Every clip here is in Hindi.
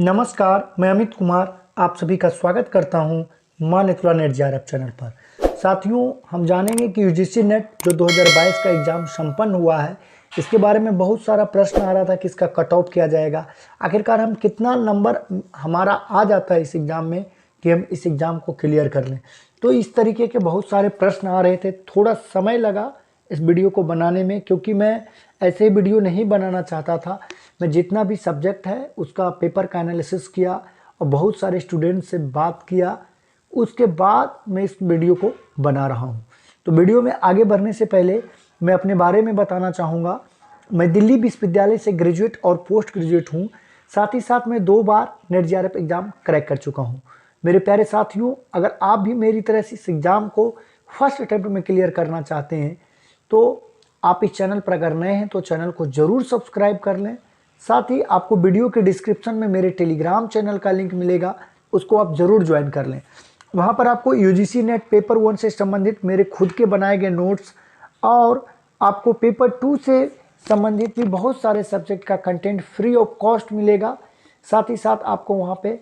नमस्कार, मैं अमित कुमार आप सभी का स्वागत करता हूं माँ नेतुला नेट जेआरएफ चैनल पर। साथियों, हम जानेंगे कि यूजीसी नेट जो 2022 का एग्ज़ाम संपन्न हुआ है, इसके बारे में बहुत सारा प्रश्न आ रहा था कि इसका कट ऑफ किया जाएगा। आखिरकार हम कितना नंबर हमारा आ जाता है इस एग्ज़ाम में कि हम इस एग्ज़ाम को क्लियर कर लें। तो इस तरीके के बहुत सारे प्रश्न आ रहे थे। थोड़ा समय लगा इस वीडियो को बनाने में, क्योंकि मैं ऐसे वीडियो नहीं बनाना चाहता था। मैं जितना भी सब्जेक्ट है उसका पेपर का एनालिसिस किया और बहुत सारे स्टूडेंट से बात किया, उसके बाद मैं इस वीडियो को बना रहा हूं। तो वीडियो में आगे बढ़ने से पहले मैं अपने बारे में बताना चाहूँगा। मैं दिल्ली विश्वविद्यालय से ग्रेजुएट और पोस्ट ग्रेजुएट हूँ। साथ ही साथ मैं 2 बार नेट जेआरएफ एग्ज़ाम क्रैक कर चुका हूँ। मेरे प्यारे साथियों, अगर आप भी मेरी तरह से इस एग्ज़ाम को फर्स्ट अटैम्प्ट में क्लियर करना चाहते हैं तो आप इस चैनल पर अगर नए हैं तो चैनल को ज़रूर सब्सक्राइब कर लें। साथ ही आपको वीडियो के डिस्क्रिप्शन में मेरे टेलीग्राम चैनल का लिंक मिलेगा, उसको आप ज़रूर ज्वाइन कर लें। वहाँ पर आपको यूजीसी नेट पेपर 1 से संबंधित मेरे खुद के बनाए गए नोट्स और आपको पेपर 2 से संबंधित भी बहुत सारे सब्जेक्ट का कंटेंट फ्री ऑफ कॉस्ट मिलेगा। साथ ही साथ आपको वहाँ पे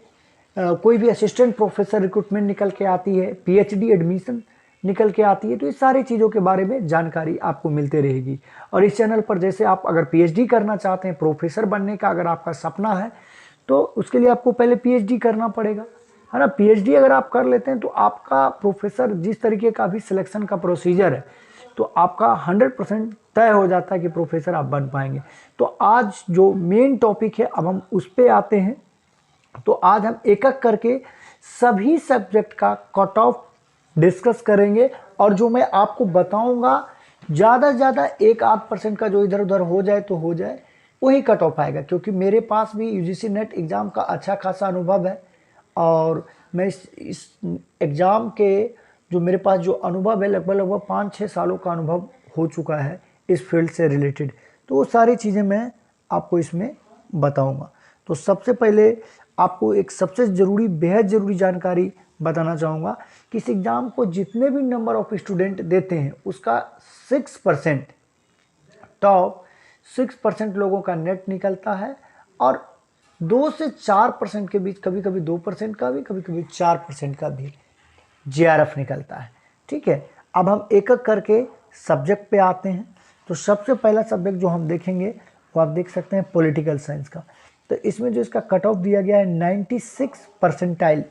कोई भी असिस्टेंट प्रोफेसर रिक्रूटमेंट निकल के आती है, पीएचडी एडमिशन निकल के आती है, तो इस सारी चीज़ों के बारे में जानकारी आपको मिलते रहेगी। और इस चैनल पर जैसे आप अगर पीएचडी करना चाहते हैं, प्रोफेसर बनने का अगर आपका सपना है, तो उसके लिए आपको पहले पीएचडी करना पड़ेगा, है ना। पीएचडी अगर आप कर लेते हैं तो आपका प्रोफेसर जिस तरीके का भी सिलेक्शन का प्रोसीजर है, तो आपका 100% तय हो जाता है कि प्रोफेसर आप बन पाएंगे। तो आज जो मेन टॉपिक है, अब हम उस पर आते हैं। तो आज हम एक एक करके सभी सब्जेक्ट का कट ऑफ डिस्कस करेंगे और जो मैं आपको बताऊंगा ज़्यादा से ज़्यादा 1-8% का जो इधर उधर हो जाए तो हो जाए, वही कट ऑफ आएगा। क्योंकि मेरे पास भी यूजीसी नेट एग्ज़ाम का अच्छा खासा अनुभव है और मैं इस एग्ज़ाम के जो मेरे पास जो अनुभव है, लगभग 5-6 सालों का अनुभव हो चुका है इस फील्ड से रिलेटेड। तो वो सारी चीज़ें मैं आपको इसमें बताऊँगा। तो सबसे पहले आपको एक सबसे ज़रूरी, बेहद ज़रूरी जानकारी बताना चाहूँगा कि इस एग्ज़ाम को जितने भी नंबर ऑफ स्टूडेंट देते हैं उसका 6%, टॉप 6% लोगों का नेट निकलता है और 2 से 4% के बीच, कभी कभी 2% का भी, कभी कभी 4% का भी जेआरएफ निकलता है। ठीक है, अब हम एक एक करके सब्जेक्ट पे आते हैं। तो सबसे पहला सब्जेक्ट जो हम देखेंगे वो आप देख सकते हैं पॉलिटिकल साइंस का। तो इसमें जो इसका कट ऑफ दिया गया है 96 परसेंटाइल।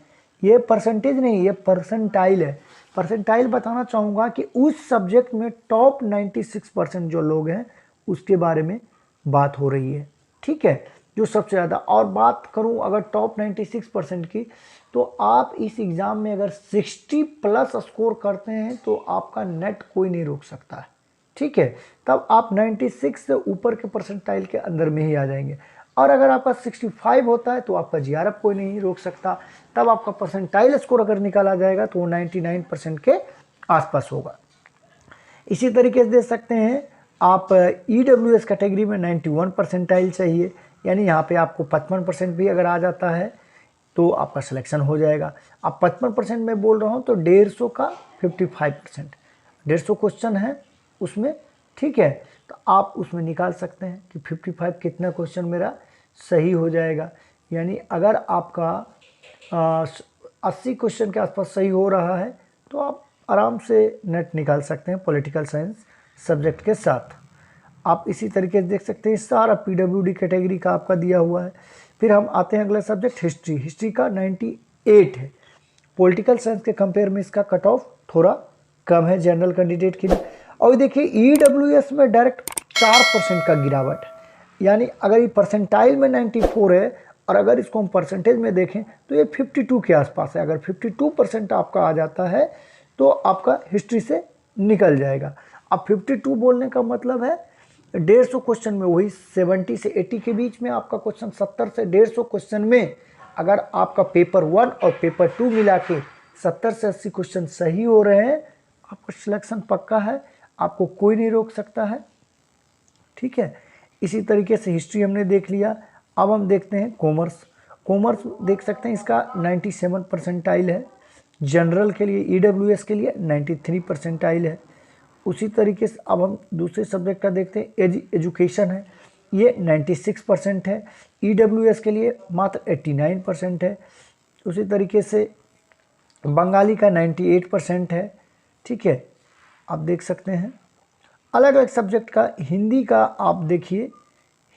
ये परसेंटेज नहीं, ये परसेंटाइल है। परसेंटाइल बताना चाहूँगा कि उस सब्जेक्ट में टॉप 96% जो लोग हैं उसके बारे में बात हो रही है। ठीक है, जो सबसे ज़्यादा। और बात करूँ अगर टॉप 96% की, तो आप इस एग्ज़ाम में अगर 60+ स्कोर करते हैं तो आपका नेट कोई नहीं रोक सकता है। ठीक है, तब आप 96 से ऊपर के परसेंटाइल के अंदर में ही आ जाएंगे। और अगर आपका 65 होता है तो आपका जीआरएफ कोई नहीं रोक सकता। तब आपका परसेंटाइल स्कोर अगर निकाला जाएगा तो वो 99% के आसपास होगा। इसी तरीके से देख सकते हैं आप ईडब्ल्यूएस कैटेगरी में 91 परसेंटाइल चाहिए, यानी यहाँ पे आपको 55% भी अगर आ जाता है तो आपका सिलेक्शन हो जाएगा। अब 55% में बोल रहा हूँ तो 150 का 55%, 150 क्वेश्चन है उसमें। ठीक है, तो आप उसमें निकाल सकते हैं कि 55 कितना क्वेश्चन मेरा सही हो जाएगा। यानी अगर आपका 80 क्वेश्चन के आसपास सही हो रहा है तो आप आराम से नेट निकाल सकते हैं पॉलिटिकल साइंस सब्जेक्ट के साथ। आप इसी तरीके से देख सकते हैं सारा पीडब्ल्यूडी कैटेगरी का आपका दिया हुआ है। फिर हम आते हैं अगला सब्जेक्ट हिस्ट्री। हिस्ट्री का 98 है। पॉलिटिकल साइंस के कंपेयर में इसका कट ऑफ थोड़ा कम है जनरल कैंडिडेट के लिए। और देखिए ईडब्ल्यूएस में डायरेक्ट 4% का गिरावट है। यानी अगर ये परसेंटाइल में 94 है और अगर इसको हम परसेंटेज में देखें तो ये 52 के आसपास है। अगर 52% आपका आ जाता है तो आपका हिस्ट्री से निकल जाएगा। अब 52 बोलने का मतलब है 150 क्वेश्चन में, वही 70 से 80 के बीच में आपका क्वेश्चन, 70 से 150 क्वेश्चन में अगर आपका पेपर 1 और पेपर 2 मिला के 70 से 80 क्वेश्चन सही हो रहे हैं, आपका सिलेक्शन पक्का है, आपको कोई नहीं रोक सकता है। ठीक है, इसी तरीके से हिस्ट्री हमने देख लिया। अब हम देखते हैं कॉमर्स। कॉमर्स देख सकते हैं इसका 97 परसेंटाइल है। जनरल के लिए, ईडब्ल्यूएस के लिए 93 परसेंटाइल है। उसी तरीके से अब हम दूसरे सब्जेक्ट का देखते हैं, एजुकेशन है। ये 96% है। EWS के लिए मात्र 89% है। उसी तरीके से बंगाली का 98% है। ठीक है, आप देख सकते हैं। अलग अलग सब्जेक्ट का हिंदी का आप देखिए,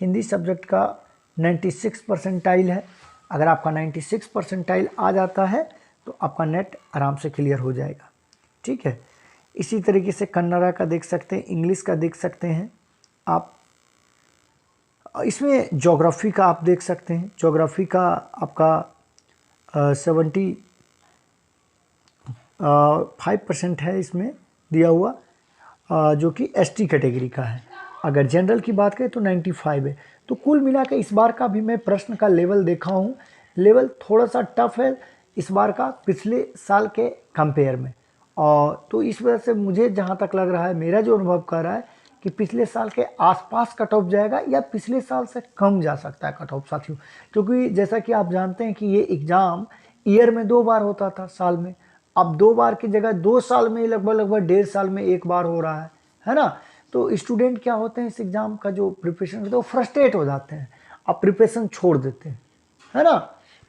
हिंदी सब्जेक्ट का 96 परसेंटाइल है। अगर आपका 96 परसेंटाइल आ जाता है तो आपका नेट आराम से क्लियर हो जाएगा। ठीक है, इसी तरीके से कन्नड़ा का देख सकते हैं, इंग्लिश का देख सकते हैं आप। इसमें ज्योग्राफी का आप देख सकते हैं, ज्योग्राफी का आपका 75% है इसमें दिया हुआ, जो कि ST कैटेगरी का है। अगर जनरल की बात करें तो 95 है। तो कुल मिला के इस बार का भी मैं प्रश्न का लेवल देखा हूँ, लेवल थोड़ा सा टफ है इस बार का पिछले साल के कंपेयर में। और तो इस वजह से मुझे जहाँ तक लग रहा है, मेरा जो अनुभव कर रहा है कि पिछले साल के आसपास कट ऑफ जाएगा या पिछले साल से कम जा सकता है कट ऑफ साथियों। क्योंकि जैसा कि आप जानते हैं कि ये एग्ज़ाम ईयर में 2 बार होता था, साल में। अब 2 बार की जगह 2 साल में लगभग 1.5 साल में 1 बार हो रहा है ना। तो स्टूडेंट क्या होते हैं, इस एग्ज़ाम का जो प्रिपरेशन करते हैं वो फ्रस्ट्रेट हो जाते हैं, अब प्रिपरेशन छोड़ देते हैं, है ना।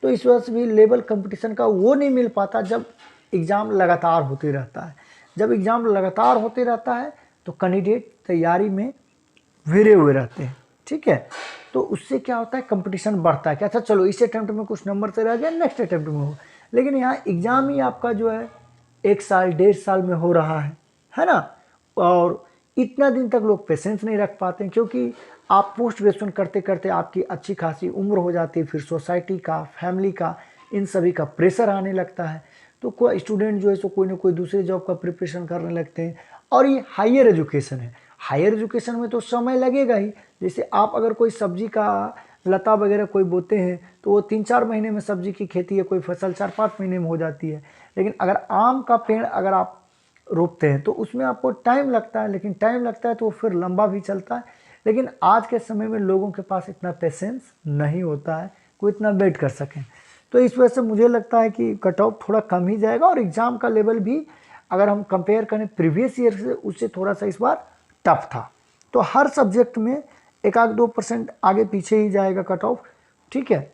तो इस वजह से भी लेवल कंपटीशन का वो नहीं मिल पाता जब एग्ज़ाम लगातार होते रहता है। जब एग्ज़ाम लगातार होते रहता है तो कैंडिडेट तैयारी में भिड़े हुए रहते हैं। ठीक है, तो उससे क्या होता है, कंपटीशन बढ़ता है कि अच्छा चलो इस अटेम्प्ट में कुछ नंबर से रह गया, नेक्स्ट अटेम्प्ट में हो। लेकिन यहाँ एग्ज़ाम ही आपका जो है 1 साल 1.5 साल में हो रहा है ना। और इतना दिन तक लोग पेशेंस नहीं रख पाते हैं, क्योंकि आप पोस्ट ग्रेजुएशन करते करते आपकी अच्छी खासी उम्र हो जाती है, फिर सोसाइटी का, फैमिली का, इन सभी का प्रेशर आने लगता है। तो कोई स्टूडेंट जो है सो कोई ना कोई दूसरे जॉब का प्रिपरेशन करने लगते हैं। और ये हायर एजुकेशन है, हायर एजुकेशन में तो समय लगेगा ही। जैसे आप अगर कोई सब्जी का लता वगैरह कोई बोते हैं तो वो 3-4 महीने में सब्जी की खेती है, कोई फसल 4-5 महीने में हो जाती है। लेकिन अगर आम का पेड़ अगर आप रोपते हैं तो उसमें आपको टाइम लगता है, लेकिन टाइम लगता है तो फिर लंबा भी चलता है। लेकिन आज के समय में लोगों के पास इतना पेशेंस नहीं होता है, कोई इतना वेट कर सकें। तो इस वजह से मुझे लगता है कि कट ऑफ थोड़ा कम ही जाएगा। और एग्ज़ाम का लेवल भी अगर हम कंपेयर करें प्रीवियस ईयर से, उससे थोड़ा सा इस बार टफ था। तो हर सब्जेक्ट में 1-2% आगे पीछे ही जाएगा कट ऑफ। ठीक है,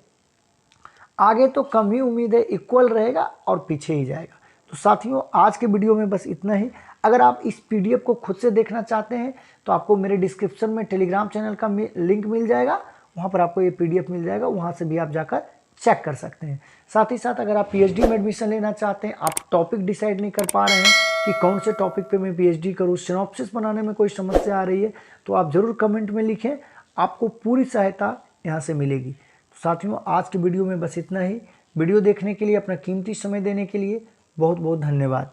आगे तो कम ही उम्मीद है, इक्वल रहेगा और पीछे ही जाएगा। तो साथियों, आज के वीडियो में बस इतना ही। अगर आप इस PDF को खुद से देखना चाहते हैं तो आपको मेरे डिस्क्रिप्शन में टेलीग्राम चैनल का लिंक मिल जाएगा, वहाँ पर आपको ये PDF मिल जाएगा, वहाँ से भी आप जाकर चेक कर सकते हैं। साथ ही साथ अगर आप PhD में एडमिशन लेना चाहते हैं, आप टॉपिक डिसाइड नहीं कर पा रहे हैं कि कौन से टॉपिक पे मैं PhD करूँ, सिनॉप्सिस बनाने में कोई समस्या आ रही है, तो आप ज़रूर कमेंट में लिखें, आपको पूरी सहायता यहाँ से मिलेगी। तो साथियों, आज की वीडियो में बस इतना ही। वीडियो देखने के लिए, अपना कीमती समय देने के लिए बहुत बहुत धन्यवाद।